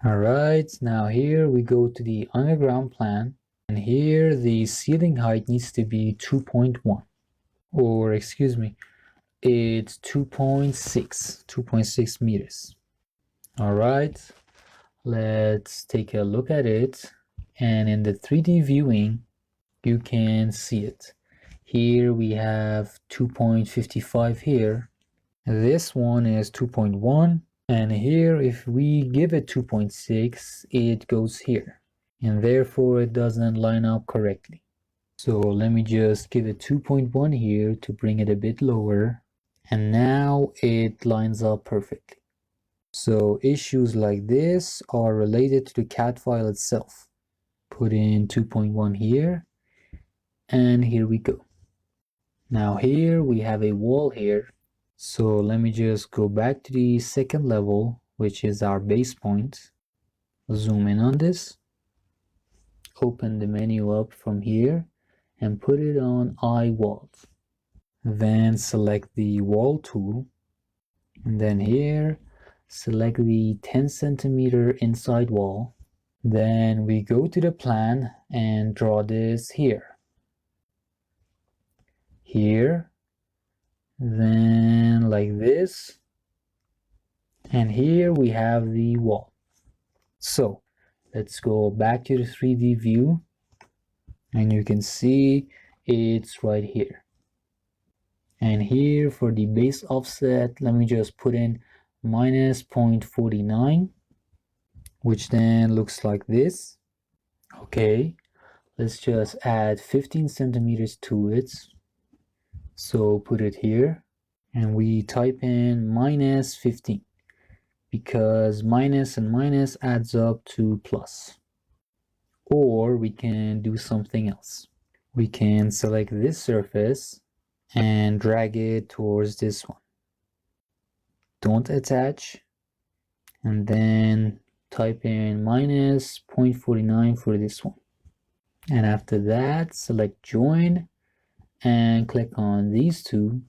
Alright, now here we go to the underground plan, and here the ceiling height needs to be 2.1, or excuse me, it's 2.6 meters. Alright, let's take a look at it, and in the 3D viewing you can see it. Here we have 2.55 here, this one is 2.1, and here if we give it 2.6 it goes here, and therefore it doesn't line up correctly. So let me just give it 2.1 here to bring it a bit lower, and now it lines up perfectly. So issues like this are related to the CAD file itself. Put in 2.1 here, and here we go. Now here we have a wall here, so let me just go back to the second level, which is our base point. Zoom in on this, open the menu up from here, and put it on Eye Walls. Then select the wall tool, and then here select the 10 centimeter inside wall. Then we go to the plan and draw this here, then like this, and here we have the wall. So let's go back to the 3D view, and you can see it's right here. And here for the base offset, let me just put in minus 0.49, which then looks like this. Okay, let's just add 15 centimeters to it. So put it here, and we type in minus 15, because minus and minus adds up to plus. Or we can do something else. We can select this surface and drag it towards this one. Don't attach, and then type in minus 0.49 for this one. And after that, select join and click on these two,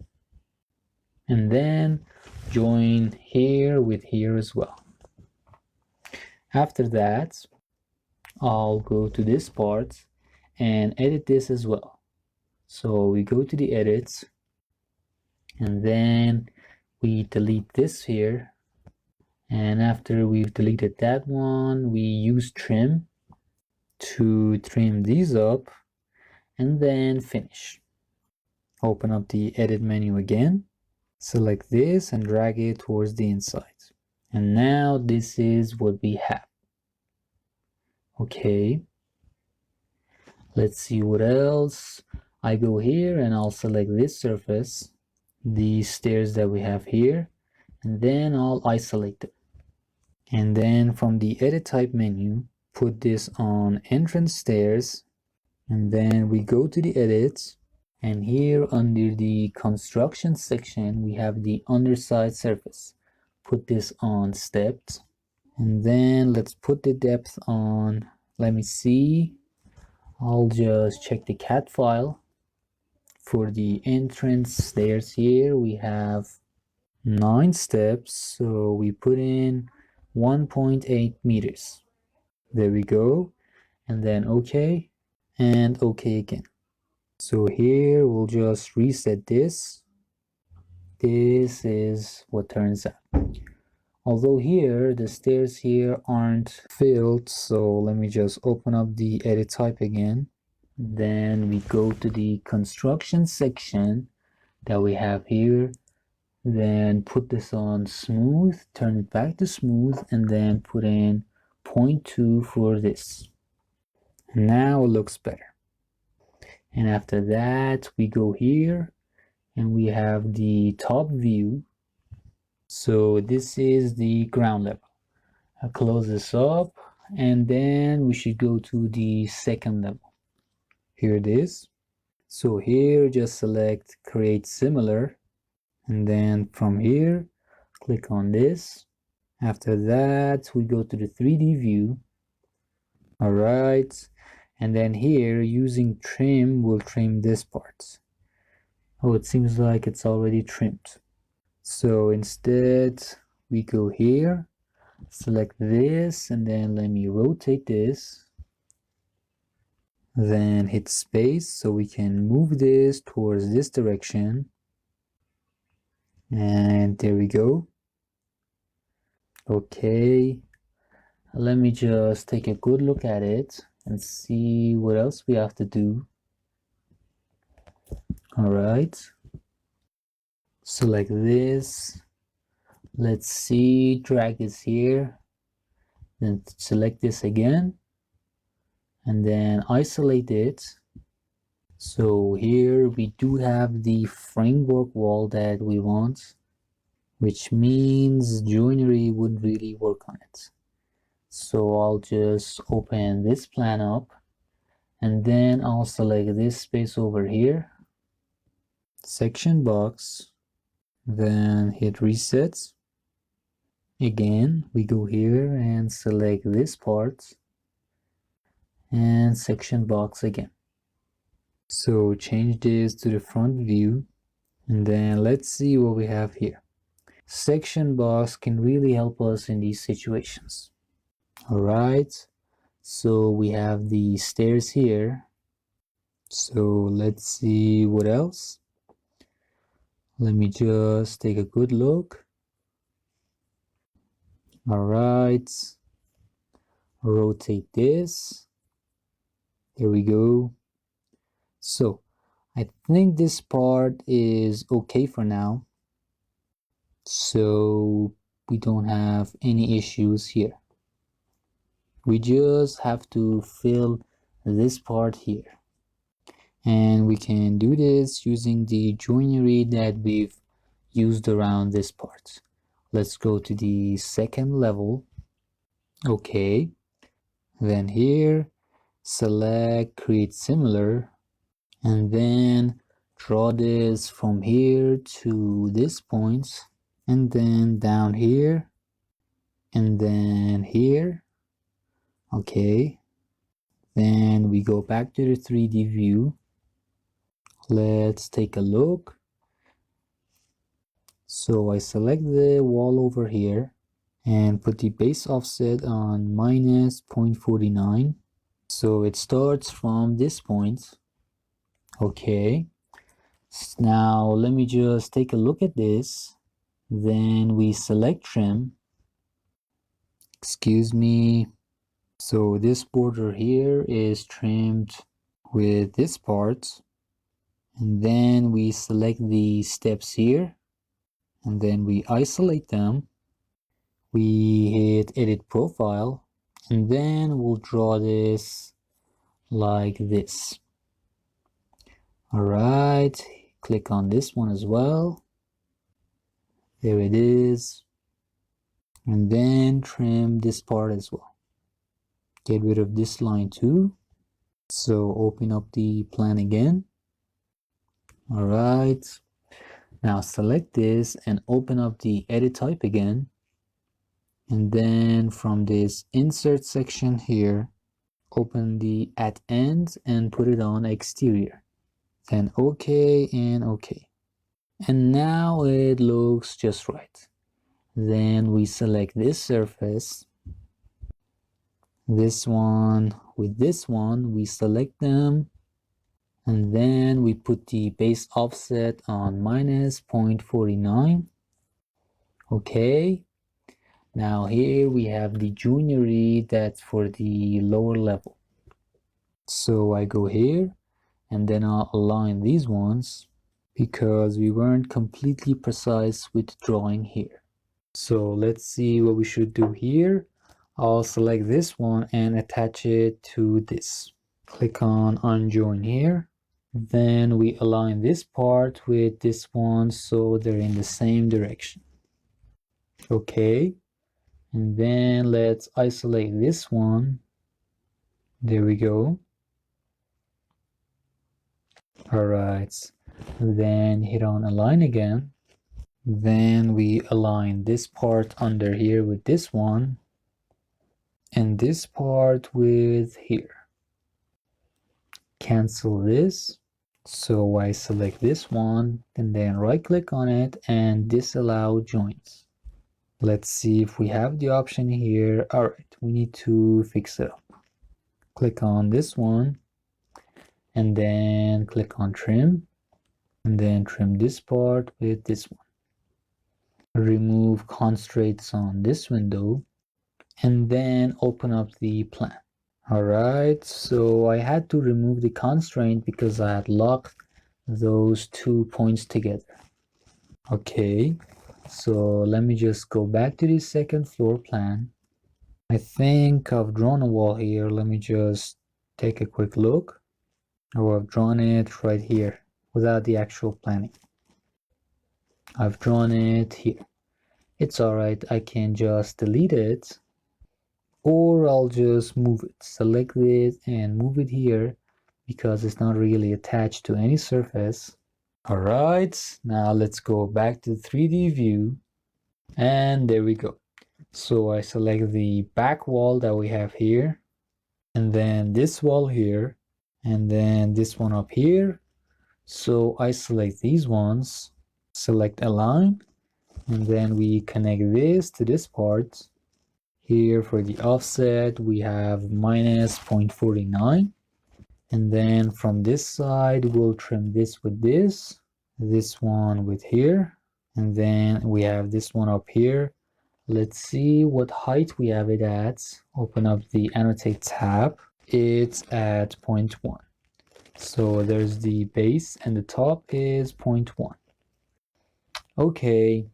and then join here with here as well. After that, I'll go to this part and edit this as well. So we go to the edits, and then we delete this here, and after we've deleted that one, we use trim to trim these up, and then finish. Open up the edit menu again, select this and drag it towards the inside, and now this is what we have. Okay, let's see what else. I go here and I'll select this surface, the stairs that we have here, and then I'll isolate them. And then from the edit type menu, put this on entrance stairs, and then we go to the edits, and here under the construction section we have the underside surface. Put this on stepped, and then let's put the depth on, let me see, I'll just check the CAD file. For the entrance stairs here we have 9 steps, so we put in 1.8 meters. There we go, and then OK, and OK again. So here we'll just reset this. This is what turns out. Although here the stairs here aren't filled, so let me just open up the edit type again. Then we go to the construction section that we have here, then put this on smooth, turn it back to smooth, and then put in 0.2 for this. Now it looks better. And after that we go here and we have the top view. So this is the ground level. I'll close this up, and then we should go to the second level. Here it is. So here just select create similar, and then from here click on this. After that we go to the 3D view. All right, and then here using trim we'll trim this part. Oh, it seems like it's already trimmed. So instead we go here, select this, and then let me rotate this. Then hit space so we can move this towards this direction. And there we go. Okay, let me just take a good look at it and see what else we have to do. All right, select this. Let's see, drag this here, then select this again, and then isolate it. So here we do have the framework wall that we want, which means joinery would really work on it. So I'll just open this plan up, and then I'll select this space over here, section box, then hit reset. Again, we go here and select this part and section box again. So change this to the front view, and then let's see what we have here. Section box can really help us in these situations. All right, so we have the stairs here. So let's see what else. Let me just take a good look. All right, rotate this. There we go. So I think this part is okay for now. So we don't have any issues here. We just have to fill this part here. And we can do this using the joinery that we've used around this part. Let's go to the second level. Okay, then here select create similar, and then draw this from here to this point, and then down here, and then here. Okay, then we go back to the 3D view. Let's take a look. So I select the wall over here and put the base offset on minus 0.49. So it starts from this point. Okay, now let me just take a look at this. Then we select trim. Excuse me. So this border here is trimmed with this part. And then we select the steps here. And then we isolate them. We hit edit profile, and then we'll draw this like this. All right, click on this one as well. There it is. And then trim this part as well. Get rid of this line too. So open up the plan again. All right, now select this and open up the edit type again. And then from this insert section here, open the at ends and put it on exterior. Then OK and OK. And now it looks just right. Then we select this surface. This one with this one, we select them. And then we put the base offset on minus 0.49. OK. Now here we have the joinery that's for the lower level. So I go here and then I'll align these ones because we weren't completely precise with drawing here. So let's see what we should do here. I'll select this one and attach it to this. Click on unjoin here. Then we align this part with this one so they're in the same direction. Okay. And then let's isolate this one. There we go. All right. Then hit on align again. Then we align this part under here with this one. And this part with here. Cancel this. So I select this one and then right click on it and disallow joints. Let's see if we have the option here. All right, we need to fix it up. Click on this one and then click on trim and then trim this part with this one. Remove constraints on this window and then open up the plan. All right, so I had to remove the constraint because I had locked those 2 points together. Okay, so let me just go back to the second floor plan. I think I've drawn a wall here. Let me just take a quick look. Oh, I've drawn it right here without the actual planning. I've drawn it here. It's all right, I can just delete it, or I'll just move it. Select it and move it here because it's not really attached to any surface. All right, now let's go back to the 3D view, and there we go. So I select the back wall that we have here, and then this wall here, and then this one up here. So I select these ones, select align, and then we connect this to this part. Here for the offset, we have minus 0.49. And then from this side, we'll trim this with this one with here. And then we have this one up here. Let's see what height we have it at. Open up the annotate tab. It's at 0.1. So there's the base and the top is 0.1. Okay,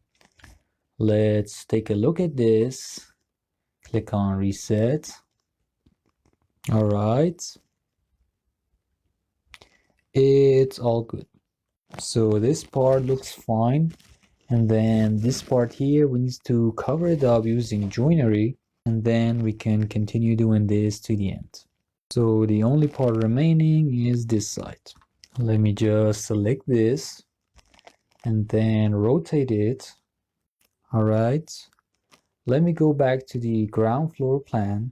let's take a look at this. Click on reset. All right, it's all good. So this part looks fine, and then this part here we need to cover it up using joinery, and then we can continue doing this to the end. So the only part remaining is this side. Let me just select this and then rotate it. All right, let me go back to the ground floor plan,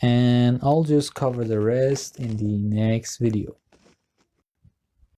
and I'll just cover the rest in the next video.